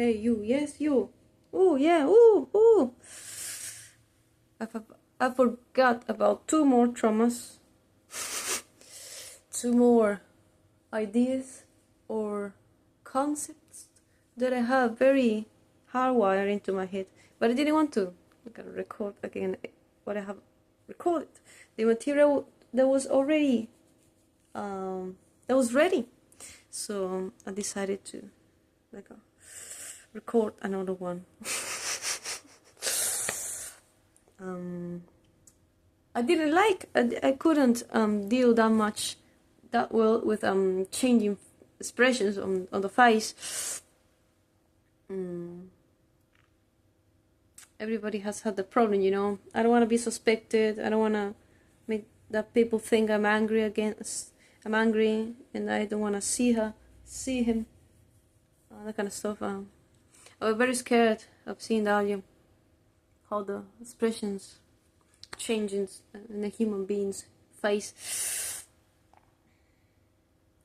Hey, you, yes, you. Oh, yeah, ooh. I forgot about two more traumas, two more ideas or concepts that I have very hardwired into my head. But I didn't want to. I gotta record again what I have recorded. The material that was already, that was ready. So I decided to record another one. I didn't I couldn't deal that well with changing expressions on the face. Everybody has had the problem, you know. I don't want to be suspected. I don't want to make that people think I'm angry and I don't want to see him, that kind of stuff. I was very scared of seeing the audio, how the expressions change in a human being's face.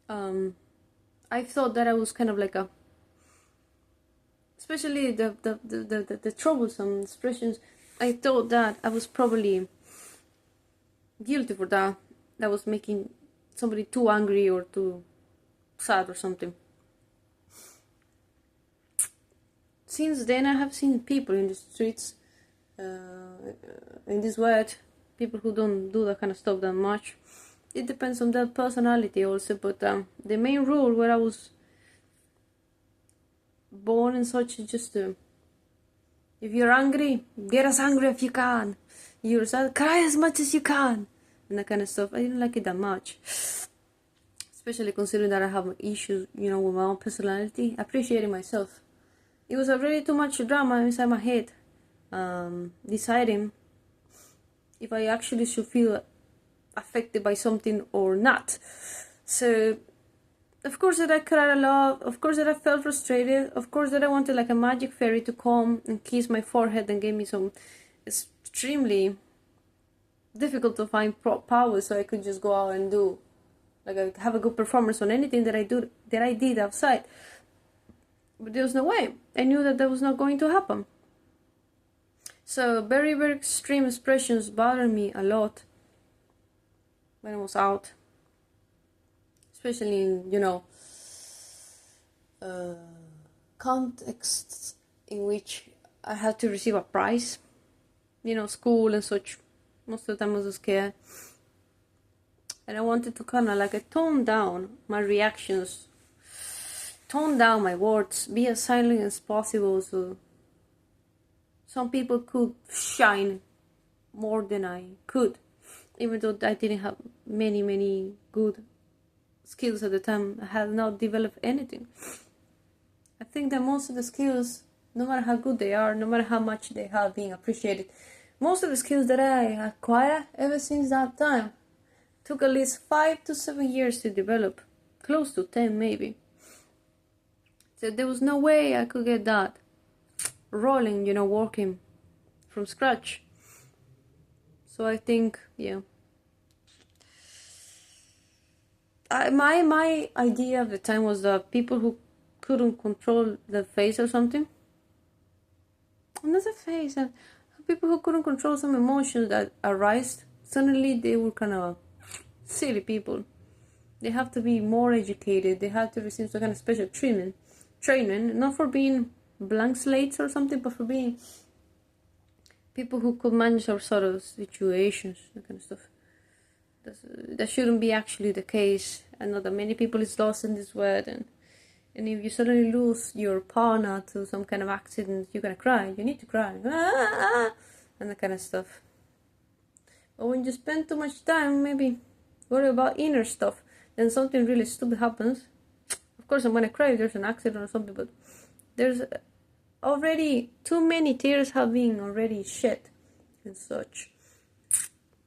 I thought that I was kind of like especially the troublesome expressions. I thought that I was probably guilty for that. That was making somebody too angry or too sad or something. Since then, I have seen people in the streets, in this world, people who don't do that kind of stuff that much. It depends on their personality also, but the main rule where I was born and such is just if you're angry, get as angry as you can. You're sad, cry as much as you can, and that kind of stuff. I didn't like it that much, especially considering that I have issues, you know, with my own personality, appreciating myself. It was already too much drama inside my head, deciding if I actually should feel affected by something or not. So, of course that I cried a lot, of course that I felt frustrated, of course that I wanted like a magic fairy to come and kiss my forehead and give me some extremely difficult to find power so I could just go out and do, like, I have a good performance on anything that I did outside. But there was no way. I knew that was not going to happen. So very, very extreme expressions bothered me a lot when I was out. Especially in, you know, contexts in which I had to receive a prize. You know, school and such. Most of the time I was scared. And I wanted to kind of like tone down my reactions, tone down my words, be as silent as possible so some people could shine more than I could, even though I didn't have many good skills at the time. I had not developed anything. I think that most of the skills, no matter how good they are, no matter how much they have been appreciated, most of the skills that I acquired ever since that time took at least 5 to 7 years to develop, close to 10 maybe. So there was no way I could get that rolling, you know, working from scratch. So I think, yeah. My idea at the time was that people who couldn't control their face or something, not the face, people who couldn't control some emotions that arise, suddenly they were kind of silly people. They have to be more educated. They have to receive some kind of special training, not for being blank slates or something, but for being people who could manage all sort of situations, that kind of stuff. That shouldn't be actually the case. I know that many people is lost in this world, and if you suddenly lose your partner to some kind of accident, you're gonna cry. You need to cry, and that kind of stuff. But when you spend too much time, maybe worry about inner stuff, then something really stupid happens. Of course, I'm gonna cry if there's an accident or something, but there's already too many tears have been already shed and such.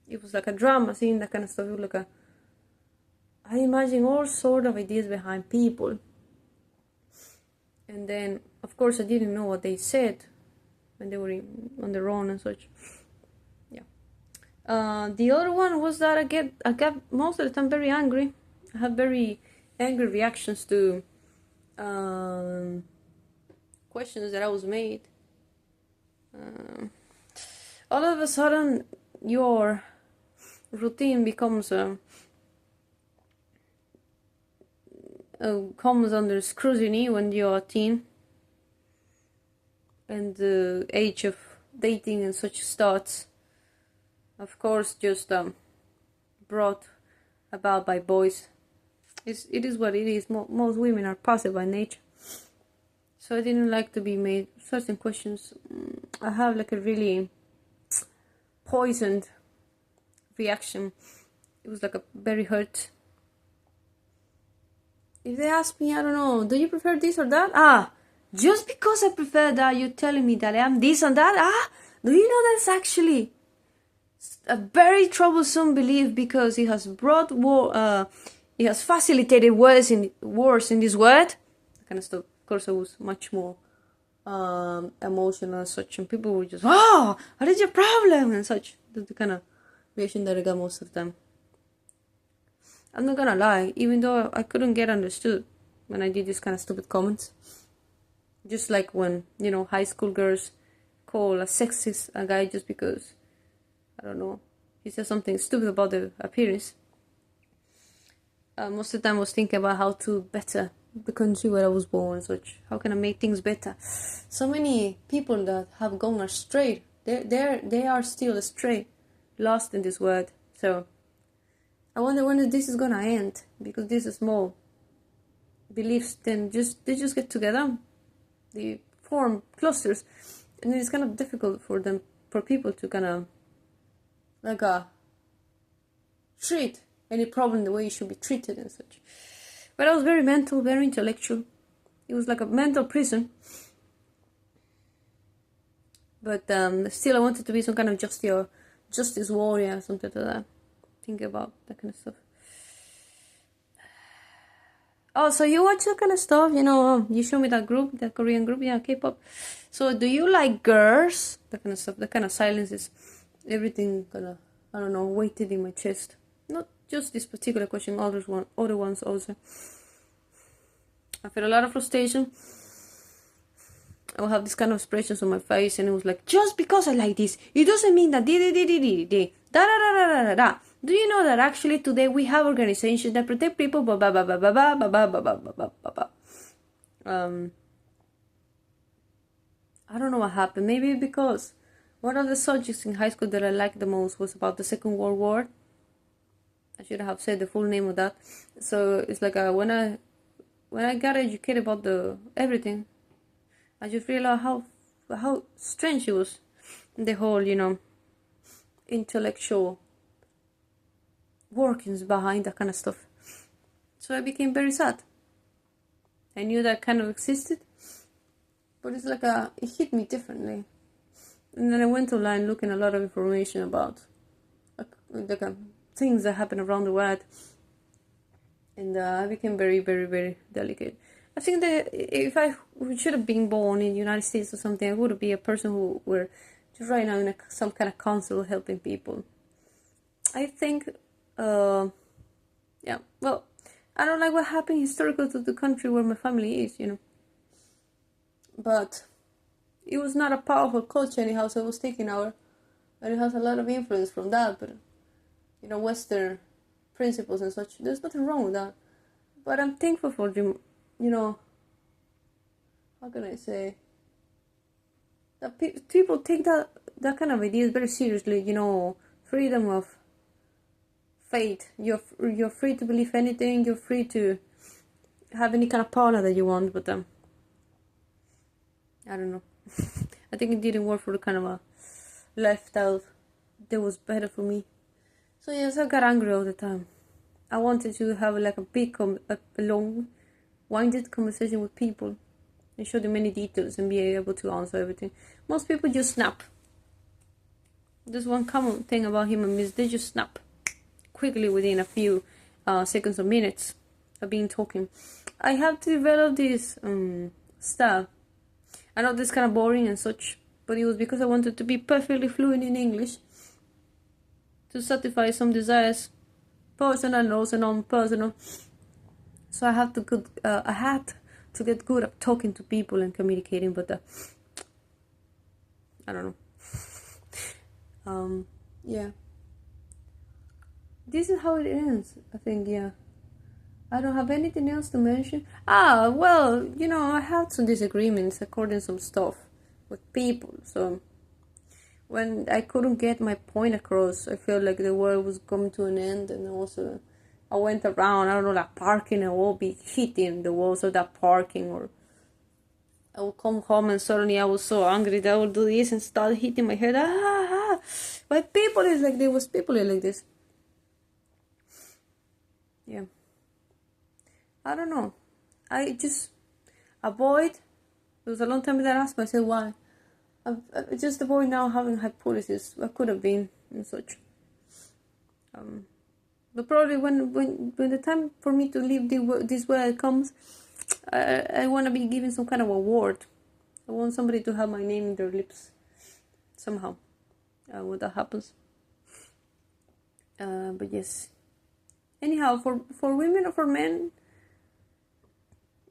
It was like a drama, seeing that kind of stuff. It was like I imagine all sort of ideas behind people. And then, of course, I didn't know what they said when they were on their own and such. Yeah. The other one was that I get most of the time very angry. I have very angry reactions to questions that I was made. All of a sudden, your routine becomes comes under scrutiny when you're a teen, and the age of dating and such starts. Of course, just brought about by boys. It is what it is. Most women are passive by nature, so I didn't like to be made certain questions. I have like a really poisoned reaction. It was like a very hurt. If they ask me, I don't know, do you prefer this or that? Just because I prefer that, you're telling me that I am this and that? Do you know that's actually a very troublesome belief, because it has brought it has facilitated wars in this world. That kind of stuff. Of course, I was much more emotional and such, and people were just, what is your problem? And such. That's the kind of reaction that I got most of the time. I'm not gonna lie, even though I couldn't get understood when I did these kind of stupid comments. Just like when, high school girls call a sexist a guy just because, I don't know, he said something stupid about the appearance. Most of the time I was thinking about how to better the country where I was born and such. How can I make things better? So many people that have gone astray, they are still astray, lost in this world. So I wonder when this is gonna end, because these small beliefs they just get together, they form clusters, and it's kind of difficult for people to kind of treat any problem the way it should be treated and such. But I was very mental, very intellectual. It was like a mental prison. But still, I wanted to be some kind of justice warrior, something like that. Think about that kind of stuff. Oh, so you watch that kind of stuff, you show me that group, that Korean group, yeah, K-pop. So do you like girls? That kind of stuff, that kind of silence is everything kind of, I don't know, weighted in my chest. Not just this particular question, other ones also. I feel a lot of frustration. I will have this kind of expressions on my face, and it was like, just because I like this, it doesn't mean that da. Do you know that actually today we have organizations that protect people, I don't know what happened. Maybe because one of the subjects in high school that I liked the most was about the Second World War. I should have said the full name of that. So it's like when I got educated about everything, I just realized how strange it was, the whole intellectual workings behind that kind of stuff. So I became very sad. I knew that kind of existed, but it's like it hit me differently. And then I went online looking a lot of information about things that happen around the world, and I became very, very, very delicate. I think that if I should have been born in the United States or something, I would be a person who were just right now in some kind of council helping people. I think, well, I don't like what happened historically to the country where my family is, But it was not a powerful culture anyhow, so I was thinking and it has a lot of influence from that, but, Western principles and such. There's nothing wrong with that. But I'm thankful for them, how can I say? That people take that kind of ideas very seriously, freedom of faith. You're free to believe anything. You're free to have any kind of partner that you want. But I don't know. I think it didn't work for the kind of a lifestyle that was better for me. So yes, I got angry all the time. I wanted to have like a big, a long, winded conversation with people and show them many details and be able to answer everything. Most people just snap. There's one common thing about human beings: they just snap quickly within a few seconds or minutes of being talking. I have to develop this style. I know this kind of boring and such, but it was because I wanted to be perfectly fluent in English to satisfy some desires, personal and also non-personal. So I had to get good at talking to people and communicating, but I don't know. Yeah. This is how it ends, I think, yeah. I don't have anything else to mention. Well, I had some disagreements according to some stuff with people, so when I couldn't get my point across, I felt like the world was coming to an end, and also I went around, I don't know, like parking, and I will be hitting the walls of that parking, or I would come home and suddenly I was so angry that I would do this and start hitting my head. Why people is like this? Was people like this? Yeah. I don't know. I just avoid. It was a long time that I asked myself why. I just avoid now having hypotheses. What could have been and such. But probably when the time for me to leave this world comes, I want to be given some kind of award. I want somebody to have my name in their lips somehow when that happens. But yes. Anyhow, for women or for men,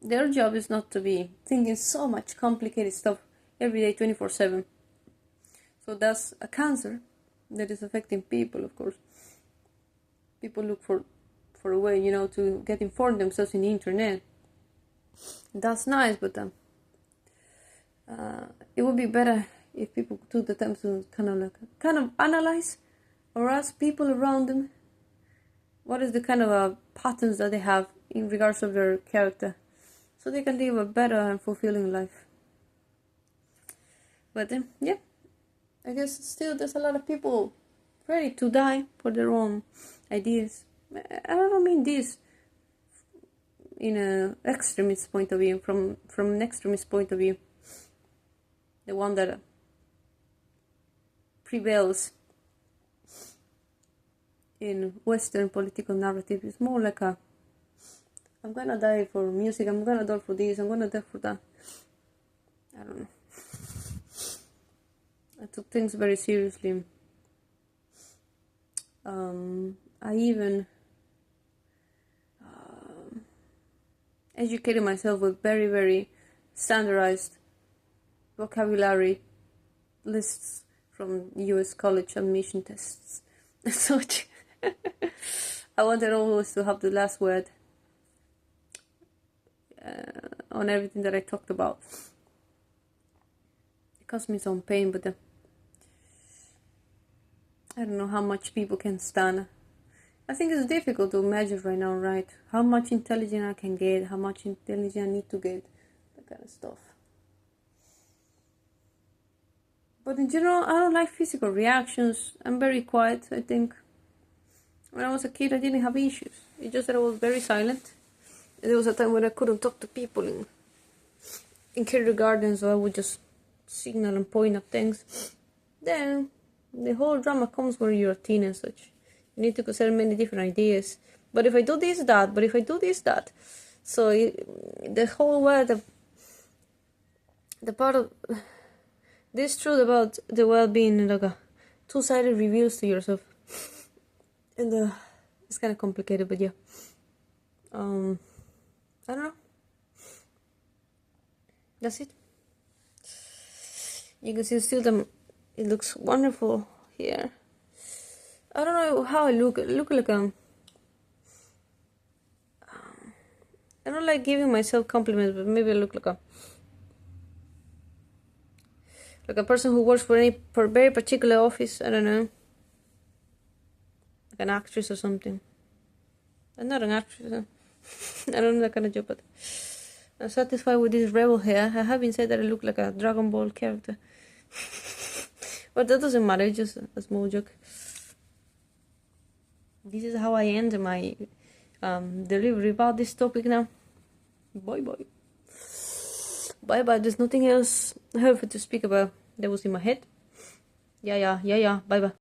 their job is not to be thinking so much complicated stuff every day 24/7. So that's a cancer that is affecting people, of course. People look for a way, to get informed themselves in the internet. That's nice, but it would be better if people took the time to kind of analyze or ask people around them what is the kind of patterns that they have in regards of their character, so they can live a better and fulfilling life. But yeah, I guess still there's a lot of people ready to die for their own ideas. I don't mean this in an extremist point of view, from an extremist point of view, the one that prevails in Western political narrative. Is more like I'm gonna die for music, I'm gonna die for this, I'm gonna die for that. I don't know. I took things very seriously. I even educated myself with very, very standardized vocabulary lists from US college admission tests and such. I wanted always to have the last word on everything that I talked about. It caused me some pain, but I don't know how much people can stand. I think it's difficult to measure right now, right? How much intelligence I can get, how much intelligence I need to get, that kind of stuff. But in general, I don't like physical reactions. I'm very quiet, I think. When I was a kid, I didn't have issues. It's just that I was very silent. There was a time when I couldn't talk to people in kindergarten, so I would just signal and point at things. Then the whole drama comes when you're a teen and such. You need to consider many different ideas. But if I do this, that. But if I do this, that. So the whole world, the part of this truth about the world being like a two-sided reveals to yourself. And it's kind of complicated, but yeah. I don't know. That's it. You can see still it looks wonderful here. I don't know how I look. I look like I don't like giving myself compliments, but maybe I look like a person who works for a very particular office. I don't know, like an actress or something. I'm not an actress. I don't know that kind of job, but I'm satisfied with this rebel hair. I haven't said that I look like a Dragon Ball character. But that doesn't matter, it's just a small joke. This is how I end my delivery about this topic now. Bye bye. Bye bye. There's nothing else helpful to speak about that was in my head. Yeah. Bye bye.